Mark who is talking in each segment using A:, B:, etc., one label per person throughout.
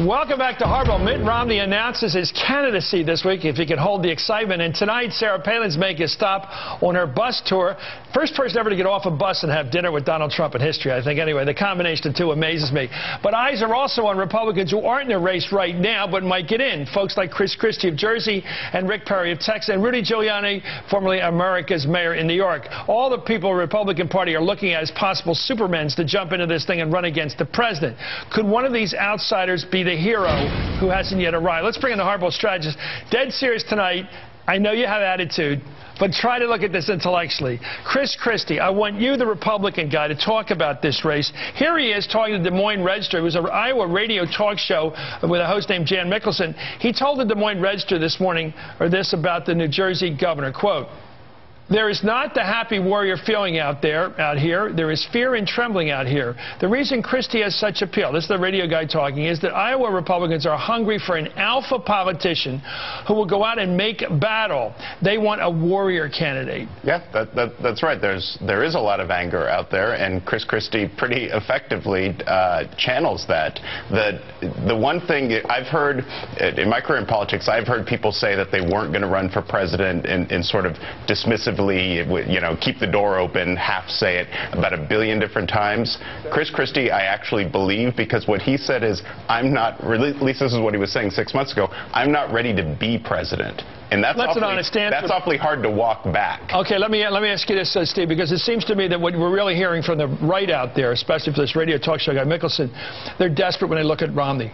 A: Welcome back to Hardball. Mitt Romney announces his candidacy this week if he can hold the excitement. And tonight, Sarah Palin's making a stop on her bus tour. First person ever to get off a bus and have dinner with Donald Trump in history, I think. Anyway, the combination of the two amazes me. But eyes are also on Republicans who aren't in the race right now but might get in. Folks like Christie of Jersey and Rick Perry of Texas and Rudy Giuliani, formerly America's mayor in New York. All the people in the Republican Party are looking at as possible supermens to jump into this thing and run against the president. Could one of these outsiders be the hero who hasn't yet arrived? Let's bring in the Hardball strategist. Dead serious tonight. I know you have attitude, but try to look at this intellectually. Christie, I want you, the Republican guy, to talk about this race. Here he is talking to the Des Moines Register. It was an Iowa radio talk show with a host named Jan Mickelson. He told the Des Moines Register this morning, this about the New Jersey governor, quote, "There is not the happy warrior feeling out here. There is fear and trembling out here. The reason Christie has such appeal," this is the radio guy talking, "is that Iowa Republicans are hungry for an alpha politician who will go out and make battle. They want a warrior candidate."
B: Yeah, that's right. There is a lot of anger out there, and Christie pretty effectively channels that. The one thing I've heard in my career in politics, I've heard people say that they weren't going to run for president and sort of dismissive, keep the door open, half say it about 1 billion different times. Christie, I actually believe, because what he said is, I'm not, at least this is what he was saying 6 months ago, I'm not ready to be president. And that's awfully hard to walk back.
A: Okay, let me ask you this, Steve, because it seems to me that what we're really hearing from the right out there, especially for this radio talk show guy, Mickelson, they're desperate when they look at Romney.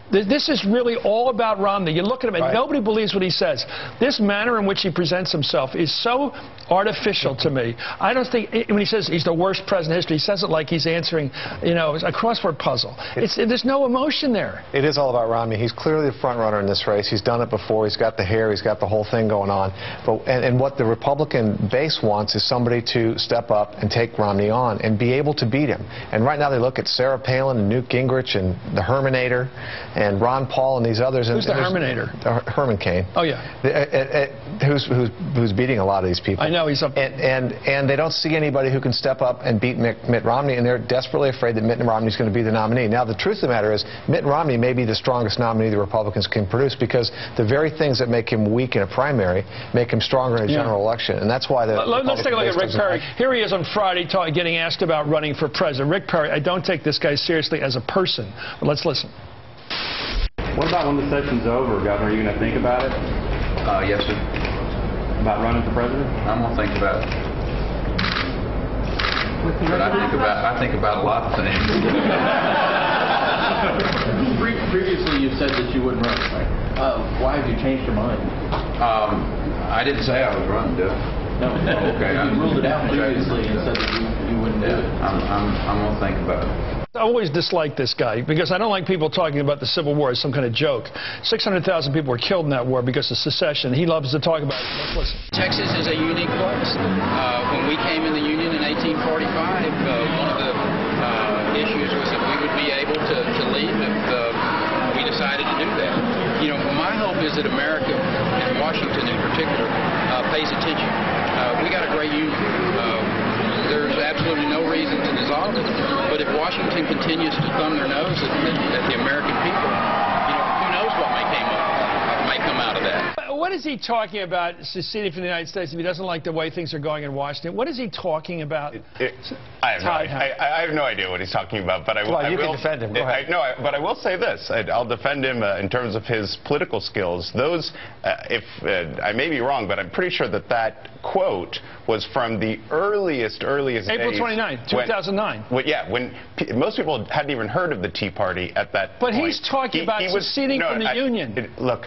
A: This is really all about Romney. You look at him and nobody believes what he says. This manner in which he presents himself is so artificial to me. I don't think, when he says he's the worst president in history, he says it like he's answering, a crossword puzzle. There's no emotion there.
C: It is all about Romney. He's clearly the front runner in this race. He's done it before. He's got the hair. He's got the whole thing going on. And what the Republican base wants is somebody to step up and take Romney on and be able to beat him. And right now they look at Sarah Palin and Newt Gingrich and the Herminator and Ron Paul and these others.
A: Who's the Herminator?
C: Herman Cain.
A: Oh, yeah.
C: Who's beating a lot of these people.
A: I know he's up.
C: And they don't see anybody who can step up and beat Mitt Romney, and they're desperately afraid that Mitt Romney's going to be the nominee. Now, the truth of the matter is, Mitt Romney may be the strongest nominee the Republicans can produce, because the very things that make him weak in a primary make him stronger in a general election, and that's why
A: Let's take a look at Rick Perry. Here he is on Friday getting asked about running for president. Rick Perry, I don't take this guy seriously as a person, but let's listen.
D: What about when the session's over, Governor? Are you going to think about it?
E: Yes, sir.
D: About running for president?
E: I'm going to think about it. But I think about a lot of things.
F: Previously, you said that you wouldn't run. Why have you changed your mind?
E: I didn't say I was running, did I?
F: No.
E: Okay.
F: You ruled it out previously and said that you wouldn't do it.
E: I'm going to think about it.
A: I always dislike this guy because I don't like people talking about the Civil War as some kind of joke. 600,000 people were killed in that war because of secession. He loves to talk about it. Let's listen.
G: Texas is a unique place. When we came in the Union in 1845, one of the issues was that we would be able to leave if we decided to do that. My hope is that America, and Washington in particular, pays attention. We got a great union. There's absolutely no reason to dissolve it. But if Washington continues to thumb their nose at the American people, who knows what may come out of that.
A: What is he talking about, seceding from the United States, if he doesn't like the way things are going in Washington? What is he talking about?
B: I have no idea what he's talking about, but I will.
C: Well, you can defend him. Go ahead.
B: But I will say this: I'll defend him in terms of his political skills. Those, I may be wrong, but I'm pretty sure that quote was from the earliest
A: April
B: days.
A: 29, 2009.
B: When most people hadn't even heard of the Tea Party at that point.
A: But he's talking about seceding from the Union.
B: Look.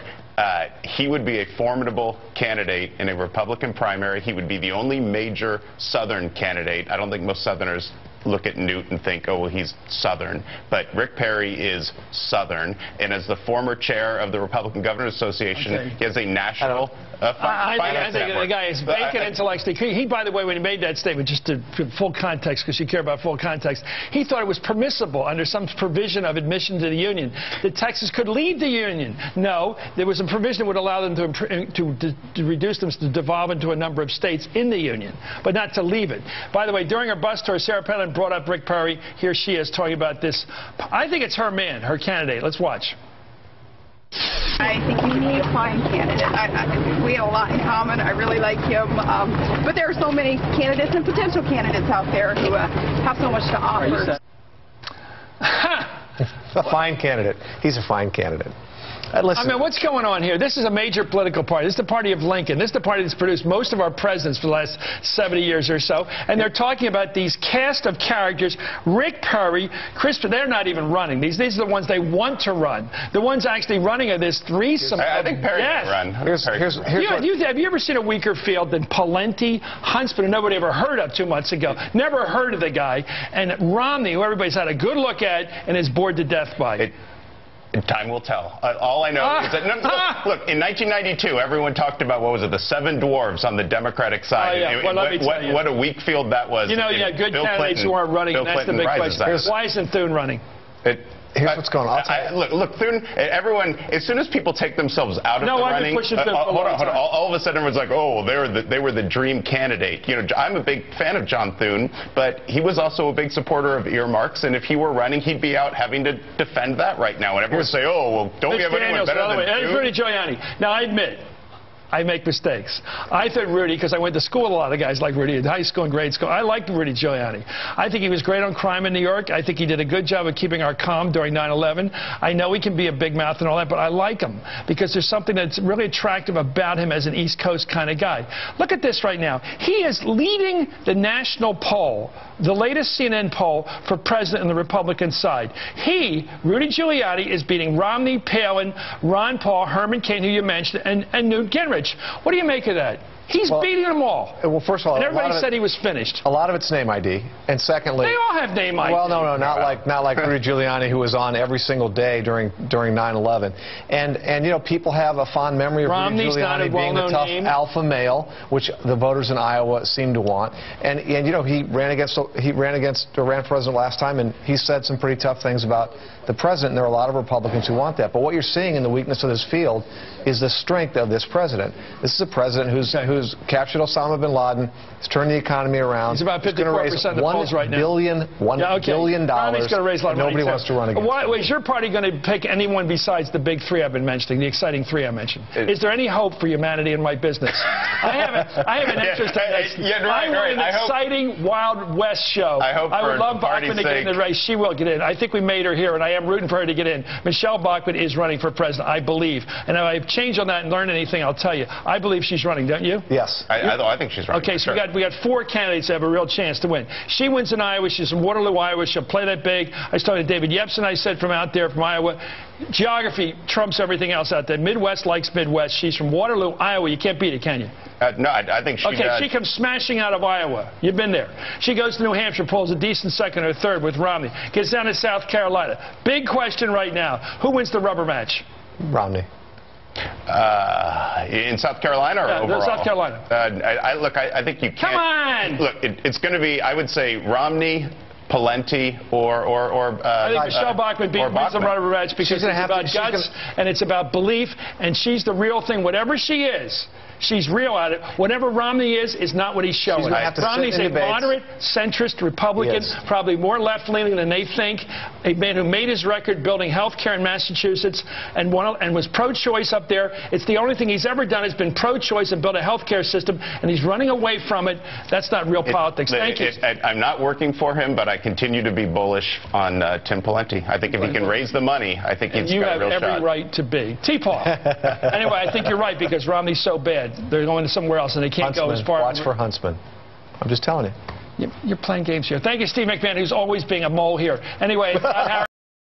B: He would be a formidable candidate in a Republican primary. He would be the only major Southern candidate. I don't think most Southerners look at Newt and think, oh, well, he's Southern. But Rick Perry is Southern. And as the former chair of the Republican Governors Association, he has a national
A: I think the guy is vacant intellectually. He, by the way, when he made that statement, just to full context, because you care about full context, he thought it was permissible under some provision of admission to the Union that Texas could leave the Union. No, there was a provision that would allow them to reduce them to devolve into a number of states in the Union, but not to leave it. By the way, during her bus tour, Sarah Palin that brought up Rick Perry. Here she is talking about this. I think it's her man, her candidate. Let's watch.
H: I think he would be a fine candidate. We have a lot in common. I really like him. But there are so many candidates and potential candidates out there who have so much to offer.
C: A fine candidate. He's a fine candidate.
A: I mean, what's going on here? This is a major political party. This is the party of Lincoln. This is the party that's produced most of our presidents for the last 70 years or so. And they're talking about these cast of characters. Rick Perry, Christie, they're not even running. These are the ones they want to run. The ones actually running are this threesome.
B: I think Perry
A: yes.
B: can run.
A: Have you ever seen a weaker field than Palin, Huntsman, who nobody ever heard of 2 months ago? Never heard of the guy. And Romney, who everybody's had a good look at and is bored to death by.
B: Time will tell. All I know is that, look, in 1992, everyone talked about, what was it, the 7 dwarves on the Democratic side. What a weak field that was.
A: You know, you had good candidates who aren't running, and that's the big question. Why isn't Thune running?
C: Here's what's going on.
B: Look, Thune, everyone, as soon as people take themselves out of the running, hold on, all of a sudden everyone's like, oh, they were the dream candidate. You know, I'm a big fan of John Thune, but he was also a big supporter of earmarks, and if he were running, he'd be out having to defend that right now. And everyone would say, oh, well, don't we have anyone better than Thune?
A: Rudy Giuliani. Now, I admit, I make mistakes. I thought Rudy, because I went to school with a lot of guys like Rudy in high school and grade school. I liked Rudy Giuliani. I think he was great on crime in New York. I think he did a good job of keeping our calm during 9/11. I know he can be a big mouth and all that, but I like him because there's something that's really attractive about him as an East Coast kind of guy. Look at this right now. He is leading the national poll, the latest CNN poll for president on the Republican side. He, Rudy Giuliani, is beating Romney, Palin, Ron Paul, Herman Cain, who you mentioned, and Newt Gingrich. What do you make of that? He's beating them all.
C: Well, first of all,
A: and everybody said he was finished.
C: A lot of it's name ID, and secondly,
A: they all have name ID.
C: Well, no, not like Rudy Giuliani, who was on every single day during 9/11. And you know, people have a fond memory of Rudy Giuliani being the tough alpha male, which the voters in Iowa seem to want. And you know, he ran for president last time, and he said some pretty tough things about the president. And there are a lot of Republicans who want that. But what you're seeing in the weakness of this field is the strength of this president. This is a president who's captured Osama bin Laden. He's turned the economy around.
A: He's about 54% of the polls right now.
C: $1 billion.
A: Romney's going to raise a lot of money.
C: Nobody wants to run against.
A: Why is your party going to pick anyone besides the big 3 I've been mentioning, the exciting 3 I mentioned? Is there any hope for humanity in my business? I have an interest in this. I want an exciting Wild West show. I would love Bachmann to get in the race. She will get in. I think we made her here, and I am rooting for her to get in. Michelle Bachmann is running for president, I believe. And if I've changed on that and learned anything, I'll tell you. I believe she's running, don't you?
C: Yes.
B: I think she's running.
A: Okay, so we got 4 candidates that have a real chance to win. She wins in Iowa. She's from Waterloo, Iowa. She'll play that big. I was talking to David Yepsen, I said, from out there, from Iowa. Geography trumps everything else out there. Midwest likes Midwest. She's from Waterloo, Iowa. You can't beat it, can you?
B: No, I think she does.
A: Okay, she comes smashing out of Iowa. You've been there. She goes to New Hampshire, pulls a decent 2nd or 3rd with Romney. Gets down to South Carolina. Big question right now. Who wins the rubber match?
C: Romney.
B: In South Carolina or overall?
A: South Carolina.
B: I think you can't.
A: Come on!
B: Look, it's going to be, I would say, Romney, Palin, or
A: I think Michelle Bachmann wins the rubber match because it's about guts and it's about belief, and she's the real thing. Whatever she is, she's real at it. Whatever Romney is not what he's showing. Romney's a moderate, centrist Republican, probably more left-leaning than they think. A man who made his record building health care in Massachusetts and was pro-choice up there. It's the only thing he's ever done has been pro-choice and built a health care system, and he's running away from it. That's not real politics. Thank you.
B: I'm not working for him, but I continue to be bullish on Tim Pawlenty. I think if he can raise the money, I think he's got a real shot.
A: You have every right to be. T-Paul. Anyway, I think you're right because Romney's so bad. They're going somewhere else, and they can't go as far.
C: Watch for Huntsman. I'm just telling you.
A: You're playing games here. Thank you, Steve McMahon, who's always being a mole here. Anyway,